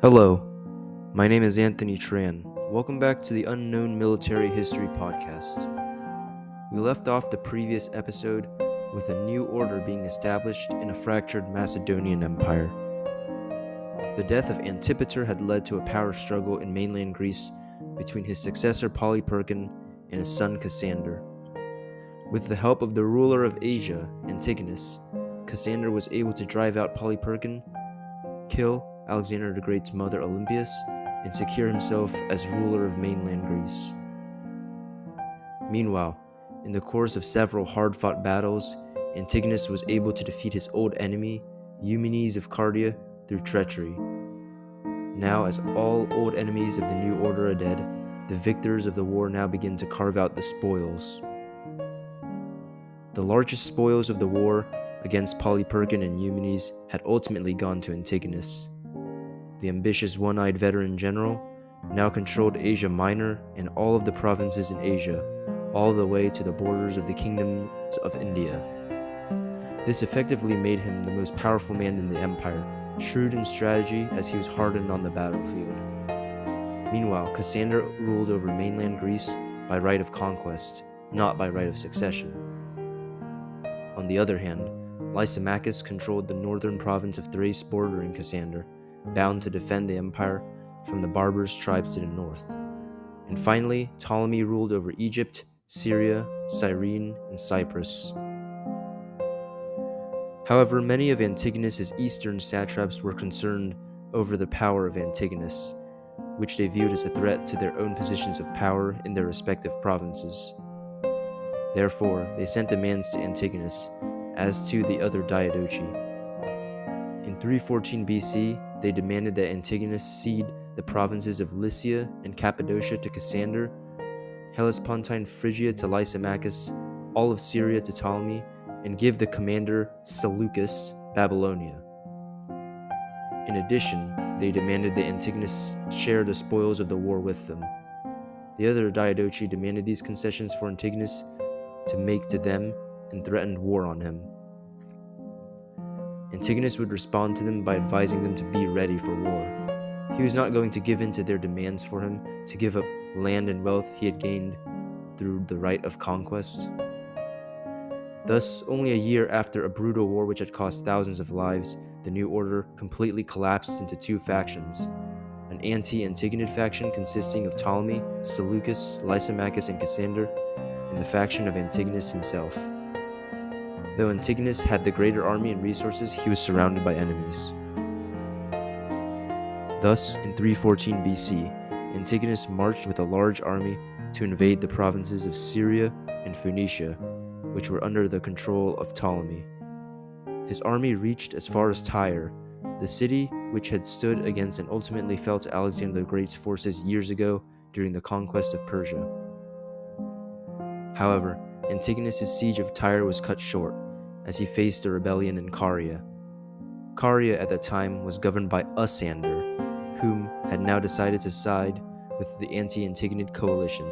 Hello, my name is Anthony Tran. Welcome back to the Unknown Military History Podcast. We left off the previous episode with a new order being established in a fractured Macedonian empire. The death of Antipater had led to a power struggle in mainland Greece between his successor Polyperchon and his son Cassander. With the help of the ruler of Asia, Antigonus, Cassander was able to drive out Polyperchon, kill Alexander the Great's mother Olympias, and secure himself as ruler of mainland Greece. Meanwhile, in the course of several hard-fought battles, Antigonus was able to defeat his old enemy, Eumenes of Cardia, through treachery. Now, as all old enemies of the new order are dead, the victors of the war now begin to carve out the spoils. The largest spoils of the war against Polyperchon and Eumenes had ultimately gone to Antigonus. The ambitious one-eyed veteran general now controlled Asia Minor and all of the provinces in Asia, all the way to the borders of the kingdoms of India. This effectively made him the most powerful man in the empire, shrewd in strategy as he was hardened on the battlefield. Meanwhile, Cassander ruled over mainland Greece by right of conquest, not by right of succession. On the other hand, Lysimachus controlled the northern province of Thrace bordering Cassander, bound to defend the empire from the barbarous tribes to the north. And finally, Ptolemy ruled over Egypt, Syria, Cyrene, and Cyprus. However, many of Antigonus's eastern satraps were concerned over the power of Antigonus, which they viewed as a threat to their own positions of power in their respective provinces. Therefore, they sent demands to Antigonus, as to the other Diadochi. In 314 BC, they demanded that Antigonus cede the provinces of Lycia and Cappadocia to Cassander, Hellespontine Phrygia to Lysimachus, all of Syria to Ptolemy, and give the commander Seleucus Babylonia. In addition, they demanded that Antigonus share the spoils of the war with them. The other Diadochi demanded these concessions for Antigonus to make to them and threatened war on him. Antigonus would respond to them by advising them to be ready for war. He was not going to give in to their demands for him to give up land and wealth he had gained through the right of conquest. Thus, only a year after a brutal war which had cost thousands of lives, the new order completely collapsed into two factions: an anti-Antigonid faction consisting of Ptolemy, Seleucus, Lysimachus, and Cassander, and the faction of Antigonus himself. Though Antigonus had the greater army and resources, he was surrounded by enemies. Thus, in 314 BC, Antigonus marched with a large army to invade the provinces of Syria and Phoenicia, which were under the control of Ptolemy. His army reached as far as Tyre, the city which had stood against and ultimately fell to Alexander the Great's forces years ago during the conquest of Persia. However, Antigonus' siege of Tyre was cut short, as he faced a rebellion in Caria. Caria at that time was governed by Cassander, whom had now decided to side with the anti-Antigonid coalition.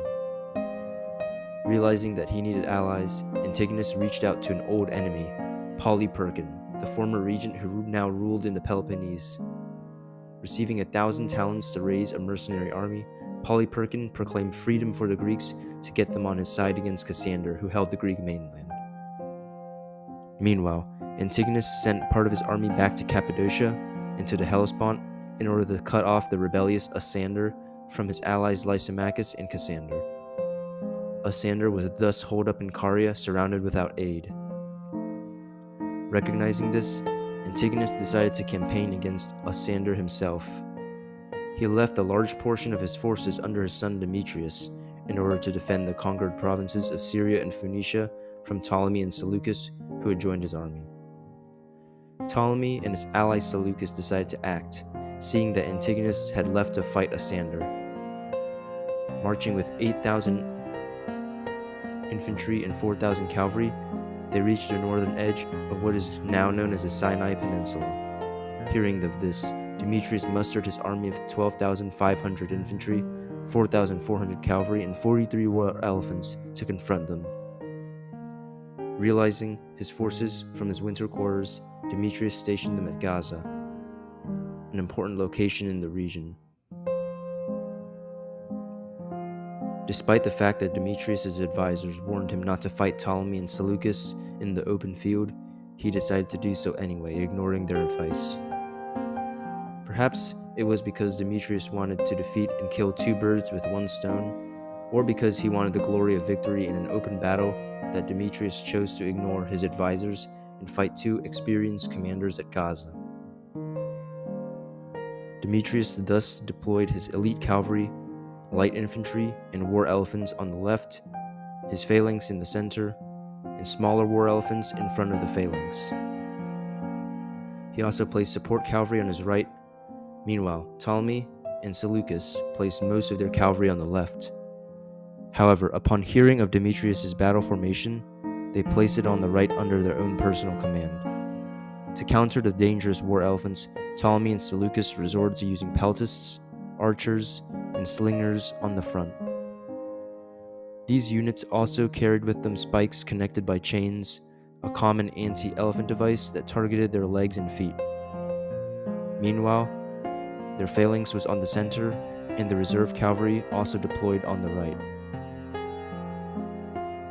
Realizing that he needed allies, Antigonus reached out to an old enemy, Polyperchon, the former regent who now ruled in the Peloponnese. Receiving 1,000 talents to raise a mercenary army, Polyperchon proclaimed freedom for the Greeks to get them on his side against Cassander, who held the Greek mainland. Meanwhile, Antigonus sent part of his army back to Cappadocia and to the Hellespont in order to cut off the rebellious Cassander from his allies Lysimachus and Cassander. Cassander was thus holed up in Caria, surrounded without aid. Recognizing this, Antigonus decided to campaign against Cassander himself. He left a large portion of his forces under his son Demetrius in order to defend the conquered provinces of Syria and Phoenicia from Ptolemy and Seleucus, who had joined his army. Ptolemy and his ally Seleucus decided to act, seeing that Antigonus had left to fight Cassander. Marching with 8,000 infantry and 4,000 cavalry, they reached the northern edge of what is now known as the Sinai Peninsula. Hearing of this, Demetrius mustered his army of 12,500 infantry, 4,400 cavalry, and 43 war elephants to confront them. Realizing his forces from his winter quarters, Demetrius stationed them at Gaza. an important location in the region. Despite the fact that Demetrius' advisors warned him not to fight Ptolemy and Seleucus in the open field, he decided to do so anyway, ignoring their advice. Perhaps it was because Demetrius wanted to defeat and kill two birds with one stone, or because he wanted the glory of victory in an open battle that Demetrius chose to ignore his advisors and fight two experienced commanders at Gaza. Demetrius thus deployed his elite cavalry, light infantry, and war elephants on the left, his phalanx in the center, and smaller war elephants in front of the phalanx. He also placed support cavalry on his right. Meanwhile, Ptolemy and Seleucus placed most of their cavalry on the left. However, upon hearing of Demetrius' battle formation, they placed it on the right under their own personal command. To counter the dangerous war elephants, Ptolemy and Seleucus resorted to using peltasts, archers, and slingers on the front. These units also carried with them spikes connected by chains, a common anti-elephant device that targeted their legs and feet. Meanwhile, their phalanx was on the center, and the reserve cavalry also deployed on the right.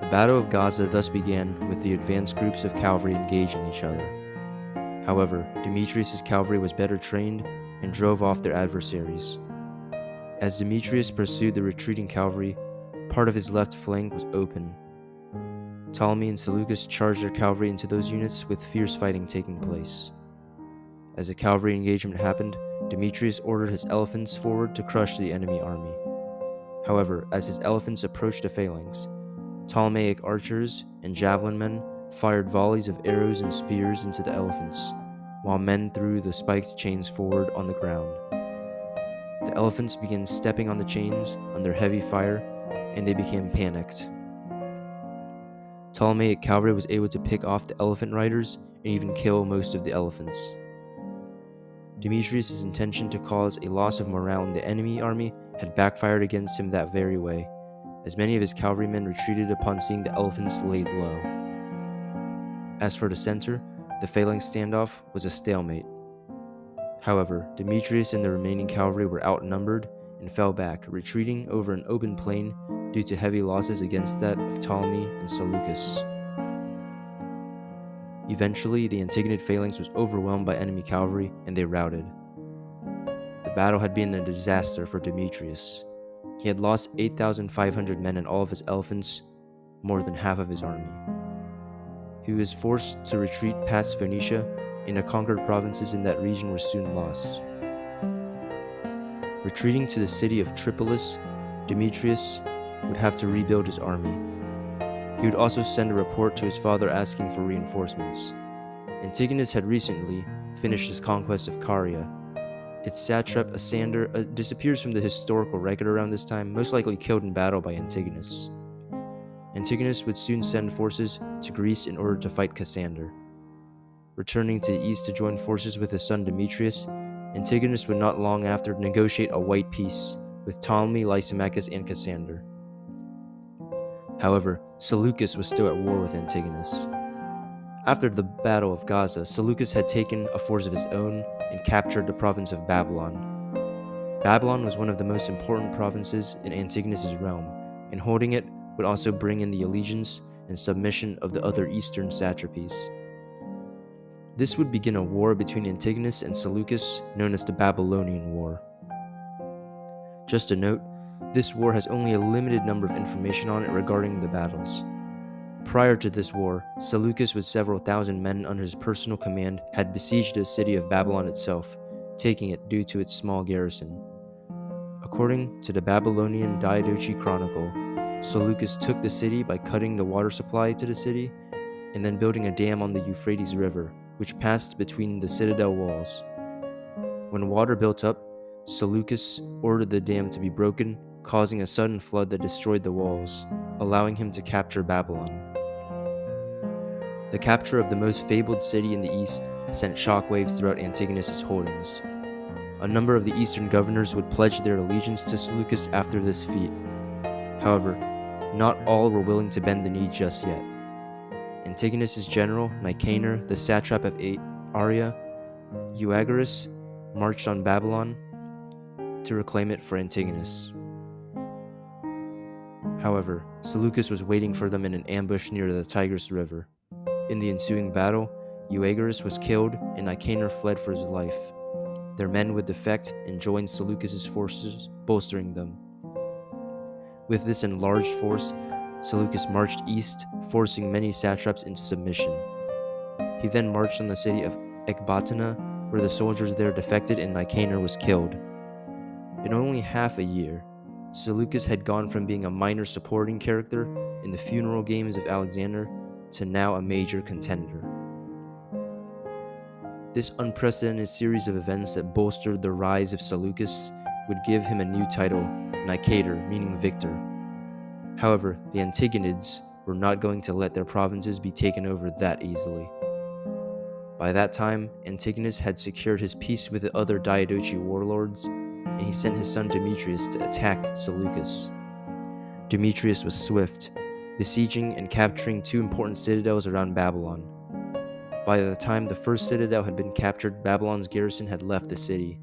The Battle of Gaza thus began with the advanced groups of cavalry engaging each other. However, Demetrius' cavalry was better trained and drove off their adversaries. As Demetrius pursued the retreating cavalry, part of his left flank was open. Ptolemy and Seleucus charged their cavalry into those units, with fierce fighting taking place. As the cavalry engagement happened, Demetrius ordered his elephants forward to crush the enemy army. However, as his elephants approached the phalanx, Ptolemaic archers and javelin men fired volleys of arrows and spears into the elephants, while men threw the spiked chains forward on the ground. The elephants began stepping on the chains under heavy fire, and they became panicked. Ptolemaic cavalry was able to pick off the elephant riders and even kill most of the elephants. Demetrius' intention to cause a loss of morale in the enemy army had backfired against him that very way, as many of his cavalrymen retreated upon seeing the elephants laid low. As for the center, the phalanx standoff was a stalemate. However, Demetrius and the remaining cavalry were outnumbered and fell back, retreating over an open plain due to heavy losses against that of Ptolemy and Seleucus. Eventually, the Antigonid phalanx was overwhelmed by enemy cavalry, and they routed. The battle had been a disaster for Demetrius. He had lost 8,500 men and all of his elephants, more than half of his army. He was forced to retreat past Phoenicia, and the conquered provinces in that region were soon lost. Retreating to the city of Tripolis, Demetrius would have to rebuild his army. He would also send a report to his father asking for reinforcements. Antigonus had recently finished his conquest of Caria. Its satrap Cassander disappears from the historical record around this time, most likely killed in battle by Antigonus. Antigonus would soon send forces to Greece in order to fight Cassander. Returning to the east to join forces with his son Demetrius, Antigonus would not long after negotiate a white peace with Ptolemy, Lysimachus, and Cassander. However, Seleucus was still at war with Antigonus. After the Battle of Gaza, Seleucus had taken a force of his own and captured the province of Babylon. Babylon was one of the most important provinces in Antigonus' realm, and holding it would also bring in the allegiance and submission of the other eastern satrapies. This would begin a war between Antigonus and Seleucus, known as the Babylonian War. Just a note, this war has only a limited number of information on it regarding the battles. Prior to this war, Seleucus with several thousand men under his personal command had besieged the city of Babylon itself, taking it due to its small garrison. According to the Babylonian Diadochi chronicle, Seleucus took the city by cutting the water supply to the city and then building a dam on the Euphrates River, which passed between the citadel walls. When water built up, Seleucus ordered the dam to be broken, causing a sudden flood that destroyed the walls, allowing him to capture Babylon. The capture of the most fabled city in the east sent shockwaves throughout Antigonus' holdings. A number of the eastern governors would pledge their allegiance to Seleucus after this feat. However, not all were willing to bend the knee just yet. Antigonus' general, Nicanor, the satrap of Aria, Euagoras, marched on Babylon to reclaim it for Antigonus. However, Seleucus was waiting for them in an ambush near the Tigris River. In the ensuing battle, Eumenes was killed and Nicanor fled for his life. Their men would defect and join Seleucus's forces, bolstering them. With this enlarged force, Seleucus marched east, forcing many satraps into submission. He then marched on the city of Ecbatana, where the soldiers there defected and Nicanor was killed. In only half a year, Seleucus had gone from being a minor supporting character in the funeral games of Alexander to now a major contender. This unprecedented series of events that bolstered the rise of Seleucus would give him a new title, Nicator, meaning victor. However, the Antigonids were not going to let their provinces be taken over that easily. By that time, Antigonus had secured his peace with the other Diadochi warlords, and he sent his son Demetrius to attack Seleucus. Demetrius was swift, besieging and capturing two important citadels around Babylon. By the time the first citadel had been captured, Babylon's garrison had left the city.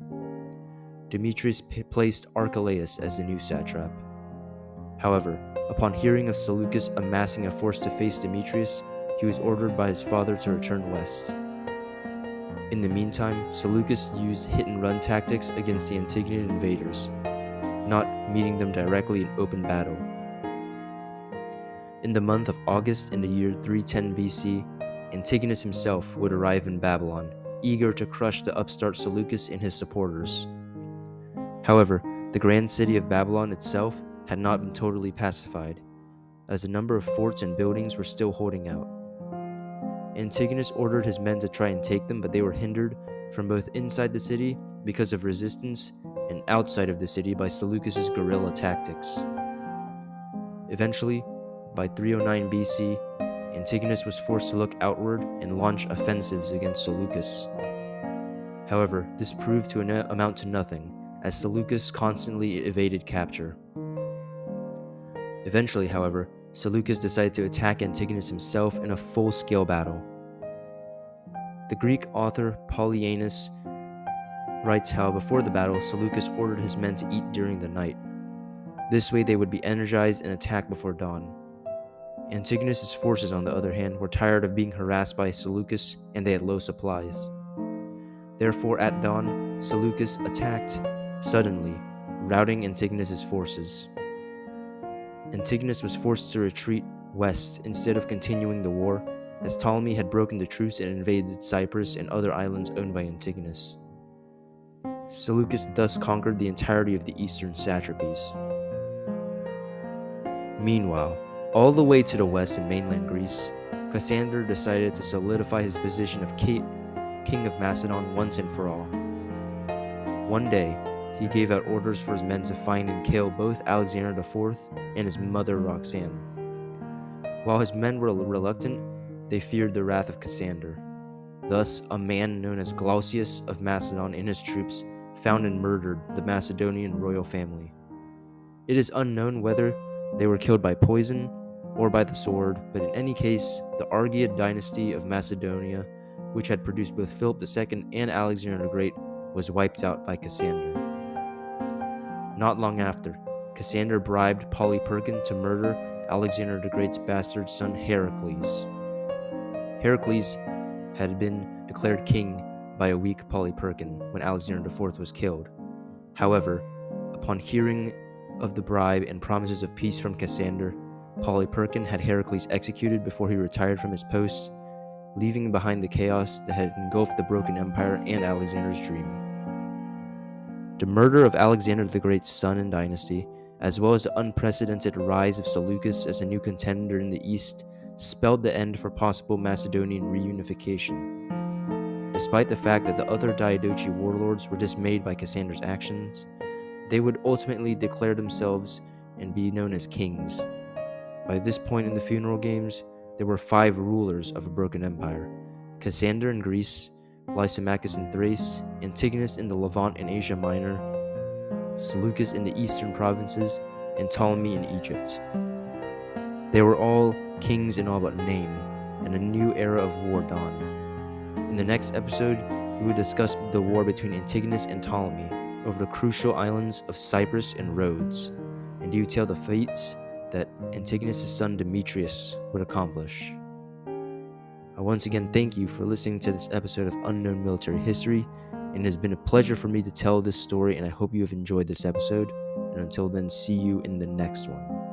Demetrius placed Archelaus as the new satrap. However, upon hearing of Seleucus amassing a force to face Demetrius, he was ordered by his father to return west. In the meantime, Seleucus used hit-and-run tactics against the Antigonid invaders, not meeting them directly in open battle. In the month of August in the year 310 BC, Antigonus himself would arrive in Babylon, eager to crush the upstart Seleucus and his supporters. However, the grand city of Babylon itself had not been totally pacified, as a number of forts and buildings were still holding out. Antigonus ordered his men to try and take them, but they were hindered from both inside the city because of resistance and outside of the city by Seleucus's guerrilla tactics. Eventually, by 309 BC, Antigonus was forced to look outward and launch offensives against Seleucus. However, this proved to amount to nothing, as Seleucus constantly evaded capture. Eventually, however, Seleucus decided to attack Antigonus himself in a full-scale battle. The Greek author Polyperchon writes how before the battle, Seleucus ordered his men to eat during the night. This way they would be energized and attack before dawn. Antigonus's forces, on the other hand, were tired of being harassed by Seleucus and they had low supplies. Therefore, at dawn, Seleucus attacked suddenly, routing Antigonus's forces. Antigonus was forced to retreat west instead of continuing the war, as Ptolemy had broken the truce and invaded Cyprus and other islands owned by Antigonus. Seleucus thus conquered the entirety of the eastern satrapies. Meanwhile, all the way to the west in mainland Greece, Cassander decided to solidify his position of king of Macedon once and for all. One day, he gave out orders for his men to find and kill both Alexander IV and his mother Roxanne. While his men were reluctant, they feared the wrath of Cassander. Thus, a man known as Glaucius of Macedon and his troops found and murdered the Macedonian royal family. It is unknown whether they were killed by poison or by the sword, but in any case, the Argead dynasty of Macedonia, which had produced both Philip II and Alexander the Great, was wiped out by Cassander. Not long after, Cassander bribed Polyperchon to murder Alexander the Great's bastard son Heracles. Heracles had been declared king by a weak Polyperchon when Alexander IV was killed. However, upon hearing of the bribe and promises of peace from Cassander, Polyperchon had Heracles executed before he retired from his post, leaving behind the chaos that had engulfed the broken empire and Alexander's dream. The murder of Alexander the Great's son and dynasty, as well as the unprecedented rise of Seleucus as a new contender in the east, spelled the end for possible Macedonian reunification. Despite the fact that the other Diadochi warlords were dismayed by Cassander's actions, they would ultimately declare themselves and be known as kings. By this point in the funeral games, there were 5 rulers of a broken empire: Cassander in Greece, Lysimachus in Thrace, Antigonus in the Levant and Asia Minor, Seleucus in the eastern provinces, and Ptolemy in Egypt. They were all kings in all but name, and a new era of war dawned. In the next episode, we will discuss the war between Antigonus and Ptolemy over the crucial islands of Cyprus and Rhodes, and detail the feats that Antigonus' son Demetrius would accomplish. I once again thank you for listening to this episode of Unknown Military History, and it has been a pleasure for me to tell this story, and I hope you have enjoyed this episode. And until then, see you in the next one.